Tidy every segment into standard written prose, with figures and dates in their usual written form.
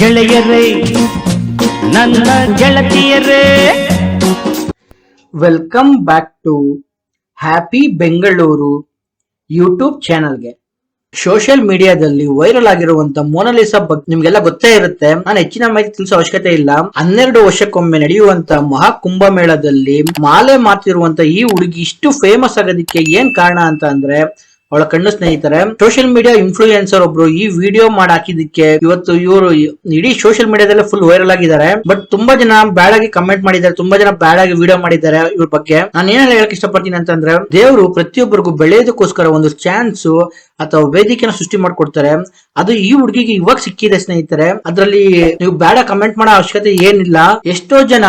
ಗೆಳೆಯರೇ ನನ್ನ ಗೆಳತಿಯರೇ, welcome back to happy Bengaluru YouTube ಚಾನಲ್ಗೆ. ಸೋಷಿಯಲ್ ಮೀಡಿಯಾದಲ್ಲಿ ವೈರಲ್ ಆಗಿರುವಂತ ಮೋನಾಲಿಸಾ ಬಗ್ಗೆ ನಿಮ್ಗೆಲ್ಲ ಗೊತ್ತೇ ಇರುತ್ತೆ. ನಾನು ಹೆಚ್ಚಿನ ಮಾಹಿತಿ ತಿಳಿಸೋ ಅವಶ್ಯಕತೆ ಇಲ್ಲ. 12 ವರ್ಷಕ್ಕೊಮ್ಮೆ ನಡೆಯುವಂತ ಮಹಾ ಕುಂಭಮೇಳದಲ್ಲಿ ಮಾಲೆ ಮಾತಿರುವಂತ ಈ ಹುಡುಗಿ ಇಷ್ಟು ಫೇಮಸ್ ಆಗೋದಕ್ಕೆ ಏನ್ ಕಾರಣ ಅಂತ ಅಂದ್ರೆ ಅವಳ ಕಣ್ಣು ಸ್ನೇಹಿತರೆ. ಸೋಷಿಯಲ್ ಮೀಡಿಯಾ ಇನ್ಫ್ಲೂಯೆನ್ಸರ್ ಒಬ್ರು ಈ ವಿಡಿಯೋ ಮಾಡಿ ಹಾಕಿದಕ್ಕೆ ಇವತ್ತು ಇವರು ಇಡೀ ಸೋಷಿಯಲ್ ಮೀಡಿಯಾದಲ್ಲಿ ಫುಲ್ ವೈರಲ್ ಆಗಿದ್ದಾರೆ. ಬಟ್ ತುಂಬಾ ಜನ ಬ್ಯಾಡ್ ಆಗಿ ಕಮೆಂಟ್ ಮಾಡಿದ್ದಾರೆ, ತುಂಬಾ ಜನ ಬ್ಯಾಡ್ ಆಗಿ ವಿಡಿಯೋ ಮಾಡಿದ್ದಾರೆ ಇವ್ರ ಬಗ್ಗೆ. ನಾನು ಏನ್ ಹೇಳಕ್ ಇಷ್ಟಪಡ್ತೀನಿ ಅಂತಂದ್ರೆ, ದೇವರು ಪ್ರತಿಯೊಬ್ಬರಿಗೂ ಬೆಳೆಯೋದಕ್ಕೋಸ್ಕರ ಒಂದು ಚಾನ್ಸ್ ಅಥವಾ ವೇದಿಕೆನ ಸೃಷ್ಟಿ ಮಾಡ್ಕೊಡ್ತಾರೆ. ಅದು ಈ ಹುಡುಗಿಗೆ ಇವಾಗ ಸಿಕ್ಕಿದೆ ಸ್ನೇಹಿತರೆ. ಅದ್ರಲ್ಲಿ ನೀವು ಬ್ಯಾಡ ಕಮೆಂಟ್ ಮಾಡೋ ಅವಶ್ಯಕತೆ ಏನಿಲ್ಲ. ಎಷ್ಟೋ ಜನ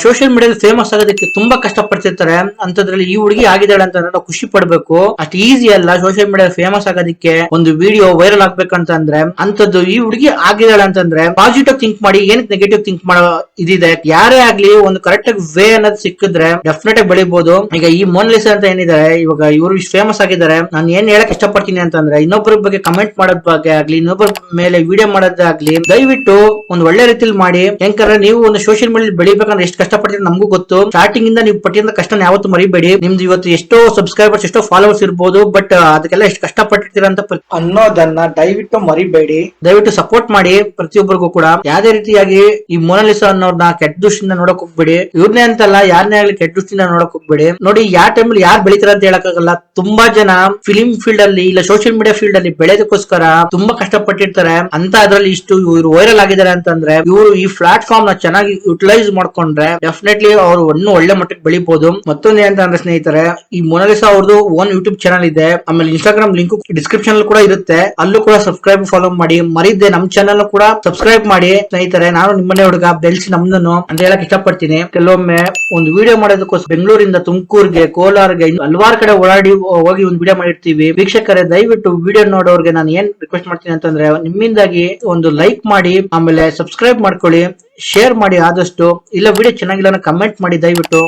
ಸೋಷಿಯಲ್ ಮೀಡಿಯಾದಲ್ಲಿ ಫೇಮಸ್ ಆಗೋದಕ್ಕೆ ತುಂಬಾ ಕಷ್ಟ ಪಡ್ತಿರ್ತಾರೆ. ಅಂತದ್ರಲ್ಲಿ ಈ ಹುಡುಗಿ ಆಗಿದ್ದಾಳೆ ಅಂತ ನಾವು ಖುಷಿ ಪಡ್ಬೇಕು. ಅಷ್ಟು ಈಸಿ ಅಲ್ಲ ಸೋಷಿಯಲ್ ಮೀಡಿಯಾ ಫೇಮಸ್ ಆಗೋದಕ್ಕೆ. ಒಂದು ವಿಡಿಯೋ ವೈರಲ್ ಆಗ್ಬೇಕಂತಂದ್ರೆ ಅಂತದ್ದು ಈ ಹುಡುಗಿ ಆಗಿದ್ದಾಳೆ ಅಂತಂದ್ರೆ ಪಾಸಿಟಿವ್ ಥಿಂಕ್ ಮಾಡಿ, ಏನಕ್ಕೆ ನೆಗೆಟಿವ್ ಥಿಂಕ್ ಮಾಡೋ ಇದಿದೆ. ಯಾರೇ ಆಗ್ಲಿ ಒಂದು ಕರೆಕ್ಟ್ ಆಗಿ ವೇ ಅನ್ನೋದು ಸಿಕ್ಕಿದ್ರೆ ಡೆಫಿನೆಟ್ ಆಗಿ ಬೆಳಿಬಹುದು. ಈಗ ಈ ಮೋನಾಲಿಸಾ ಅಂತ ಏನಿದ್ದಾರೆ, ಇವಾಗ ಇವರು ಫೇಮಸ್ ಆಗಿದ್ದಾರೆ. ನಾನು ಏನ್ ಹೇಳಕ್ ಇಷ್ಟಪಡ್ತೀನಿ ಅಂತಂದ್ರೆ, ಇನ್ನೊಬ್ಬರ ಬಗ್ಗೆ ಕಮೆಂಟ್ ಮಾಡೋದ್ ಬಗ್ಗೆ ಆಗ್ಲಿ, ಇನ್ನೊಬ್ಬರ ಮೇಲೆ ವಿಡಿಯೋ ಮಾಡೋದಾಗ್ಲಿ, ದಯವಿಟ್ಟು ಒಂದು ಒಳ್ಳೆ ರೀತಿಯಲ್ಲಿ ಮಾಡಿ. ಯಾಕಂದ್ರೆ ನೀವು ಒಂದು ಸೋಷಿಯಲ್ ಮೀಡಿಯಾ ಬೆಳಿಬೇಕಂದ್ರೆ ಎಷ್ಟು ಕಷ್ಟ ಪಡ್ತೀರಿ ನಮಗೂ ಗೊತ್ತು. ಸ್ಟಾರ್ಟಿಂಗ್ ಇಂದ ನೀವು ಪಟ್ಟಿರೋ ಕಷ್ಟ ಯಾವತ್ತು ಮರಿಬೇಡಿ. ನಿಮ್ದು ಇವತ್ತು ಎಷ್ಟೋ ಸಬ್ಸ್ಕ್ರೈಬರ್ಸ್, ಎಷ್ಟೋ ಫಾಲೋವರ್ಸ್ ಇರ್ಬೋದು, ಬಟ್ ಅದಕ್ಕೆಲ್ಲ ಎಷ್ಟು ಕಷ್ಟ ಪಟ್ಟಿರ್ತೀರ ಅಂತ ಅನ್ನೋದನ್ನ ದಯವಿಟ್ಟು ಮರಿಬೇಡಿ. ದಯವಿಟ್ಟು ಸಪೋರ್ಟ್ ಮಾಡಿ ಪ್ರತಿಯೊಬ್ಬರಿಗೂ ಕೂಡ. ಯಾವ್ದೇ ರೀತಿಯಾಗಿ ಈ ಮೋನಾಲಿಸಾ ಅನ್ನೋರ್ನ ಕೆಟ್ಟ ದೃಷ್ಟಿಯಿಂದ ನೋಡಕ್ ಹೋಗ್ಬೇಡಿ. ಇವ್ರನ್ನೇ ಅಂತಲ್ಲ, ಯಾರನ್ನೇ ಆಗ್ಲಿ ಕೆಟ್ಟ ದೃಷ್ಟಿಯಿಂದ ನೋಡಕ್ ಹೋಗ್ಬೇಡಿ. ನೋಡಿ, ಯಾವ ಟೈಮಲ್ಲಿ ಯಾರು ಬೆಳಿತಾರ ಅಂತ ಹೇಳಕ್ಕಾಗಲ್ಲ. ತುಂಬಾ ಜನ ಫಿಲಿಂ ಫೀಲ್ಡ್ ಅಲ್ಲಿ ಇಲ್ಲ ಸೋಷಿಯಲ್ ಮೀಡಿಯಾ ಫೀಲ್ಡ್ ಅಲ್ಲಿ ಬೆಳೆದಕ್ಕೋಸ್ಕರ ತುಂಬಾ ಕಷ್ಟಪಟ್ಟಿರ್ತಾರೆ. ಅಂತ ಅದ್ರಲ್ಲಿ ಇಷ್ಟು ಇವ್ರು ವೈರಲ್ ಆಗಿದ್ದಾರೆ ಅಂತಂದ್ರೆ, ಇವರು ಈ ಪ್ಲಾಟ್ಫಾರ್ಮ್ ನ ಚೆನ್ನಾಗಿ ಯುಟಿಲೈಸ್ ಮಾಡ್ಕೊಂಡ್ರೆ ಡೆಫಿನೆಟ್ಲಿ ಅವರು ಒಂದು ಒಳ್ಳೆ ಮಟ್ಟಕ್ಕೆ ಬೆಳಿಬಹುದು. ಮತ್ತೊಂದು ಏನಂತಂದ್ರೆ ಸ್ನೇಹಿತರೆ, ಈ ಮೋನಾಲಿಸಾ ಅವ್ರದ್ದು ಓನ್ ಯೂಟ್ಯೂಬ್ ಚಾನಲ್ ಇದೆ. ಆಮೇಲೆ ಇನ್ಸ್ಟಾಗ್ರಾಮ್ ಲಿಂಕ್ ಡಿಸ್ಕ್ರಿಪ್ಷನ್ ಕೂಡ ಇರುತ್ತೆ, ಅಲ್ಲೂ ಕೂಡ ಸಬ್ಸ್ಕ್ರೈಬ್ ಫಾಲೋ ಮಾಡಿ. ಮರಿದ್ದೆ ನಮ್ ಚಾನಲ್ ಕೂಡ ಸಬ್ಸ್ಕ್ರೈಬ್ ಮಾಡಿ ಸ್ನೇಹಿತರೆ. ನಾನು ನಿಮ್ಮನೆ ಹುಡುಗ ಬೆಲ್ಸಿ ನಮ್ದನ್ನು ಅಂತ ಹೇಳಕ್ ಇಷ್ಟಪಡ್ತೀನಿ. ಕೆಲವೊಮ್ಮೆ ಒಂದು ವಿಡಿಯೋ ಮಾಡೋದಕ್ಕೋಸ್ಕರ ಬೆಂಗಳೂರಿಂದ ತುಮಕೂರ್ಗೆ, ಕೋಲಾರ್ಗೆ, ಹಲವಾರು ಕಡೆ ಓಡಾಡಿ ಹೋಗಿ ಒಂದು ವಿಡಿಯೋ ಮಾಡಿರ್ತೀವಿ. ವೀಕ್ಷಕರೇ, ದಯವಿಟ್ಟು ವಿಡಿಯೋ ನೋಡೋರ್ಗೆ ನಾನು ಏನ್ ರಿಕ್ವೆಸ್ಟ್ ಮಾಡ್ತೀನಿ ಅಂತಂದ್ರೆ, ನಿಮ್ಮಿಂದಾಗಿ ಒಂದು ಲೈಕ್ ಮಾಡಿ, ಆಮೇಲೆ ಸಬ್ಸ್ಕ್ರೈಬ್ ಮಾಡ್ಕೊಳ್ಳಿ, ಶೇರ್ ಮಾಡಿ ಆದಷ್ಟು. ಇಲ್ಲ ವಿಡಿಯೋ ಚೆನ್ನಾಗಿಲ್ಲ ಕಮೆಂಟ್ ಮಾಡಿ. ದಯವಿಟ್ಟು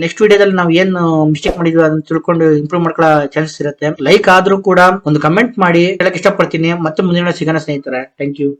ನೆಕ್ಸ್ಟ್ ವಿಡಿಯೋದಲ್ಲಿ ನಾವು ಏನ್ ಮಿಸ್ಟೇಕ್ ಮಾಡಿದ್ವಿ ಅದನ್ನ ತಿಳ್ಕೊಂಡು ಇಂಪ್ರೂವ್ ಮಾಡ್ಕೊಳ್ಳೋ ಚಾನ್ಸಸ್ ಇರುತ್ತೆ. ಲೈಕ್ ಆದ್ರೂ ಕೂಡ ಒಂದು ಕಮೆಂಟ್ ಮಾಡಿ ಹೇಳಕ್ ಇಷ್ಟಪಡ್ತೀನಿ. ಮತ್ತೆ ಮುಂದಿನ ಸಿಗೋಣ ಸ್ನೇಹಿತರೆ. Thank you.